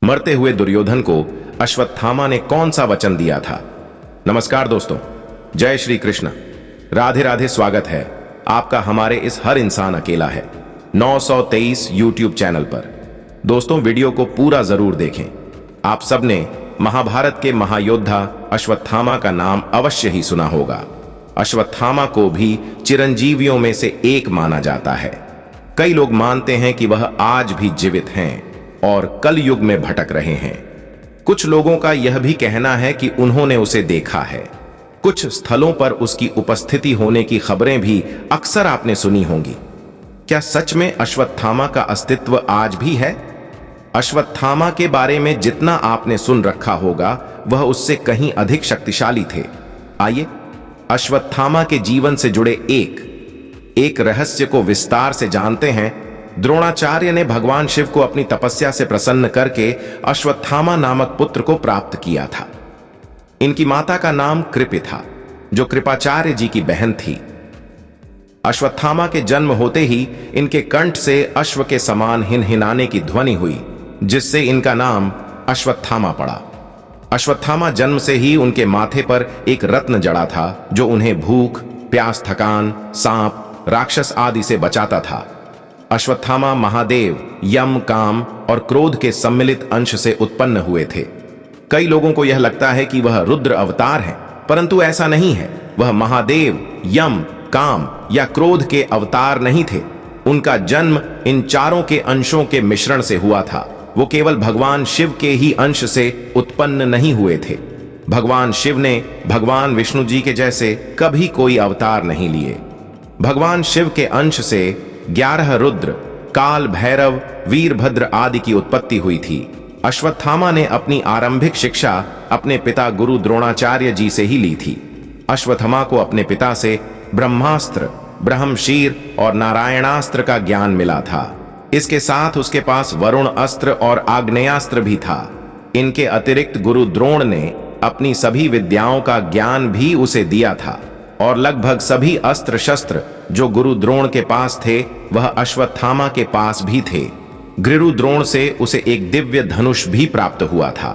मरते हुए दुर्योधन को अश्वत्थामा ने कौन सा वचन दिया था? नमस्कार दोस्तों, जय श्री कृष्ण, राधे राधे। स्वागत है आपका हमारे इस हर इंसान अकेला है 923 यूट्यूब चैनल पर। दोस्तों, वीडियो को पूरा जरूर देखें। आप सबने महाभारत के महायोद्धा अश्वत्थामा का नाम अवश्य ही सुना होगा। अश्वत्थामा को भी चिरंजीवियों में से एक माना जाता है। कई लोग मानते हैं कि वह आज भी जीवित हैं और कल युग में भटक रहे हैं। कुछ लोगों का यह भी कहना है कि उन्होंने उसे देखा है। कुछ स्थलों पर उसकी उपस्थिति होने की खबरें भी अक्सर आपने सुनी होंगी। क्या सच में अश्वत्थामा का अस्तित्व आज भी है? अश्वत्थामा के बारे में जितना आपने सुन रखा होगा वह उससे कहीं अधिक शक्तिशाली थे। आइए अश्वत्थामा के जीवन से जुड़े एक रहस्य को विस्तार से जानते हैं। द्रोणाचार्य ने भगवान शिव को अपनी तपस्या से प्रसन्न करके अश्वत्थामा नामक पुत्र को प्राप्त किया था। इनकी माता का नाम कृपि था, जो कृपाचार्य जी की बहन थी। अश्वत्थामा के जन्म होते ही इनके कंठ से अश्व के समान हिनहिनाने की ध्वनि हुई, जिससे इनका नाम अश्वत्थामा पड़ा। अश्वत्थामा जन्म से ही उनके माथे पर एक रत्न जड़ा था, जो उन्हें भूख, प्यास, थकान, सांप, राक्षस आदि से बचाता था। अश्वत्थामा महादेव, यम, काम और क्रोध के सम्मिलित अंश से उत्पन्न हुए थे। कई लोगों को यह लगता है कि वह रुद्र अवतार हैं, परंतु ऐसा नहीं है। वह महादेव, यम, काम या क्रोध के अवतार नहीं थे। उनका जन्म इन चारों के अंशों के मिश्रण से हुआ था। वो केवल भगवान शिव के ही अंश से उत्पन्न नहीं हुए थे। भगवान शिव ने भगवान विष्णु जी के जैसे कभी कोई अवतार नहीं लिए। भगवान शिव के अंश से 11 रुद्र, काल भैरव, वीरभद्र आदि की उत्पत्ति हुई थी। अश्वत्थामा ने अपनी आरंभिक शिक्षा अपने पिता गुरु द्रोणाचार्य जी से ही ली थी। अश्वत्थामा को अपने पिता से ब्रह्मास्त्र, ब्रह्मशीर और नारायणास्त्र का ज्ञान मिला था। इसके साथ उसके पास वरुण अस्त्र और आग्नेयास्त्र भी था। इनके अतिरिक्त गुरु द्रोण ने अपनी सभी विद्याओं का ज्ञान भी उसे दिया था और लगभग सभी अस्त्र शस्त्र जो गुरु द्रोण के पास थे वह अश्वत्थामा के पास भी थे। गुरु द्रोण से उसे एक दिव्य धनुष भी प्राप्त हुआ था।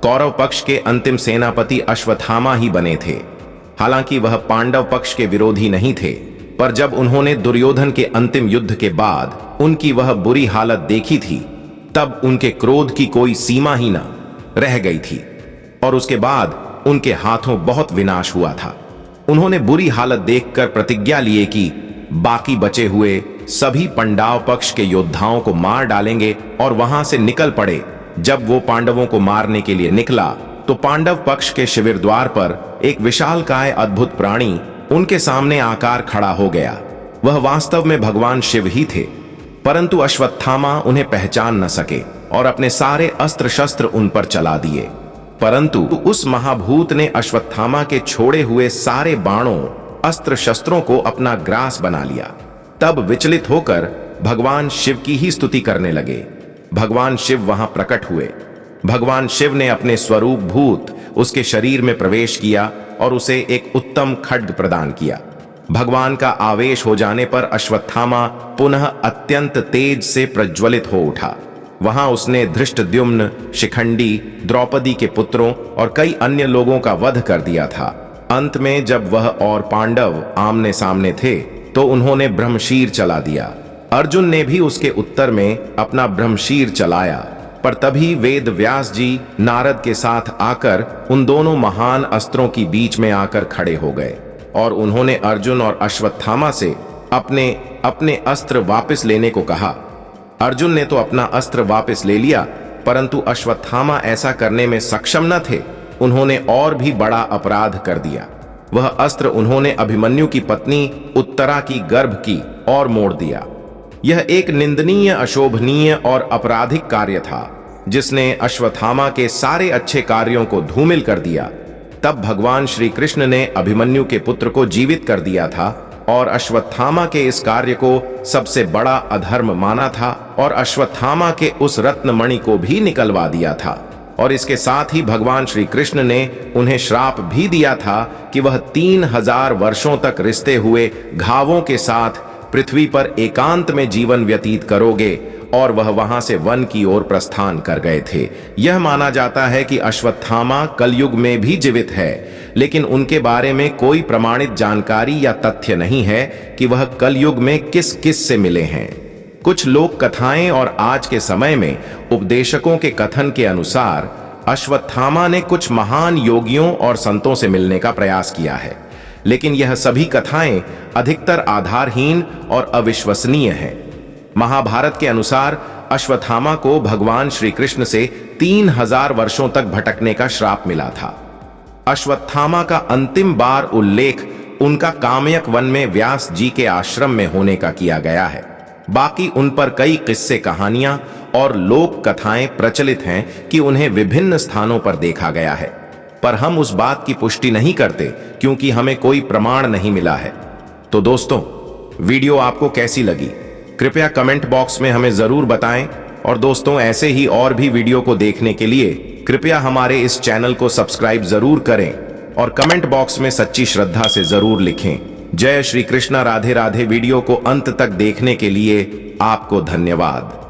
कौरव पक्ष के अंतिम सेनापति अश्वत्थामा ही बने थे। हालांकि वह पांडव पक्ष के विरोधी नहीं थे, पर जब उन्होंने दुर्योधन के अंतिम युद्ध के बाद उनकी वह बुरी हालत देखी थी, तब उनके क्रोध की कोई सीमा ही न रह गई थी और उसके बाद उनके हाथों बहुत विनाश हुआ था। उन्होंने बुरी हालत देखकर प्रतिज्ञा लिए कि बाकी बचे हुए सभी पांडव पक्ष के योद्धाओं को मार डालेंगे और वहां से निकल पड़े। जब वो पांडवों को मारने के लिए निकला तो पांडव पक्ष के शिविर द्वार पर एक विशालकाय अद्भुत प्राणी उनके सामने आकार खड़ा हो गया। वह वास्तव में भगवान शिव ही थे, परंतु अश्वत्थामा उन्हें पहचान न सके और अपने सारे अस्त्र शस्त्र उन पर चला दिए। परंतु उस महाभूत ने अश्वत्थामा के छोड़े हुए सारे बाणों, अस्त्र शस्त्रों को अपना ग्रास बना लिया। तब विचलित होकर भगवान शिव की ही स्तुति करने लगे। भगवान शिव वहां प्रकट हुए। भगवान शिव ने अपने स्वरूप भूत उसके शरीर में प्रवेश किया और उसे एक उत्तम खड्ग प्रदान किया। भगवान का आवेश हो जाने पर अश्वत्थामा पुनः अत्यंत तेज से प्रज्वलित हो उठा। वहां उसने धृष्टद्युम्न, शिखंडी, द्रौपदी के पुत्रों और कई अन्य लोगों का वध कर दिया था। अंत में जब वह और पांडव आमने सामने थे तो उन्होंने ब्रह्मशीर चला दिया। अर्जुन ने भी उसके उत्तर में अपना ब्रह्मशीर चलाया, पर तभी वेद व्यास जी नारद के साथ आकर उन दोनों महान अस्त्रों की बीच में आकर खड़े हो गए और उन्होंने अर्जुन और अश्वत्थामा से अपने अपने अस्त्र वापस लेने को कहा। अर्जुन ने तो अपना अस्त्र वापस ले लिया, परंतु अश्वत्थामा ऐसा करने में सक्षम न थे। उन्होंने और भी बड़ा अपराध कर दिया। वह अस्त्र उन्होंने अभिमन्यु की पत्नी उत्तरा की गर्भ की ओर मोड़ दिया। यह एक निंदनीय, अशोभनीय और आपराधिक कार्य था, जिसने अश्वत्थामा के सारे अच्छे कार्यों को धूमिल कर दिया। तब भगवान श्री कृष्ण ने अभिमन्यु के पुत्र को जीवित कर दिया था और अश्वत्थामा के इस कार्य को सबसे बड़ा अधर्म माना था और अश्वत्थामा के उस रत्नमणि को भी निकलवा दिया था। और इसके साथ ही भगवान श्री कृष्ण ने उन्हें श्राप भी दिया था कि वह 3000 वर्षों तक रिश्ते हुए घावों के साथ पृथ्वी पर एकांत में जीवन व्यतीत करोगे और वह वहां से वन की ओर प्रस्थान कर गए थे। यह माना जाता है कि अश्वत्थामा कलयुग में भी जीवित है, लेकिन उनके बारे में कोई प्रमाणित जानकारी या तथ्य नहीं है कि वह कलयुग में किस किस से मिले हैं। कुछ लोक कथाएं और आज के समय में उपदेशकों के कथन के अनुसार अश्वत्थामा ने कुछ महान योगियों और संतों से मिलने का प्रयास किया है, लेकिन यह सभी कथाएं अधिकतर आधारहीन और अविश्वसनीय हैं। महाभारत के अनुसार अश्वत्थामा को भगवान श्री कृष्ण से 3000 वर्षों तक भटकने का श्राप मिला था। अश्वत्थामा का अंतिम बार उल्लेख उनका काम्यक वन में व्यास जी के आश्रम में होने का किया गया है। बाकी उन पर कई किस्से कहानियां और लोक कथाएं प्रचलित हैं कि उन्हें विभिन्न स्थानों पर देखा गया है, पर हम उस बात की पुष्टि नहीं करते क्योंकि हमें कोई प्रमाण नहीं मिला है। तो दोस्तों, वीडियो आपको कैसी लगी कृपया कमेंट बॉक्स में हमें जरूर बताएं, और दोस्तों ऐसे ही और भी वीडियो को देखने के लिए कृपया हमारे इस चैनल को सब्सक्राइब जरूर करें और कमेंट बॉक्स में सच्ची श्रद्धा से जरूर लिखें। जय श्री कृष्णा। राधे राधे। वीडियो को अंत तक देखने के लिए आपको धन्यवाद।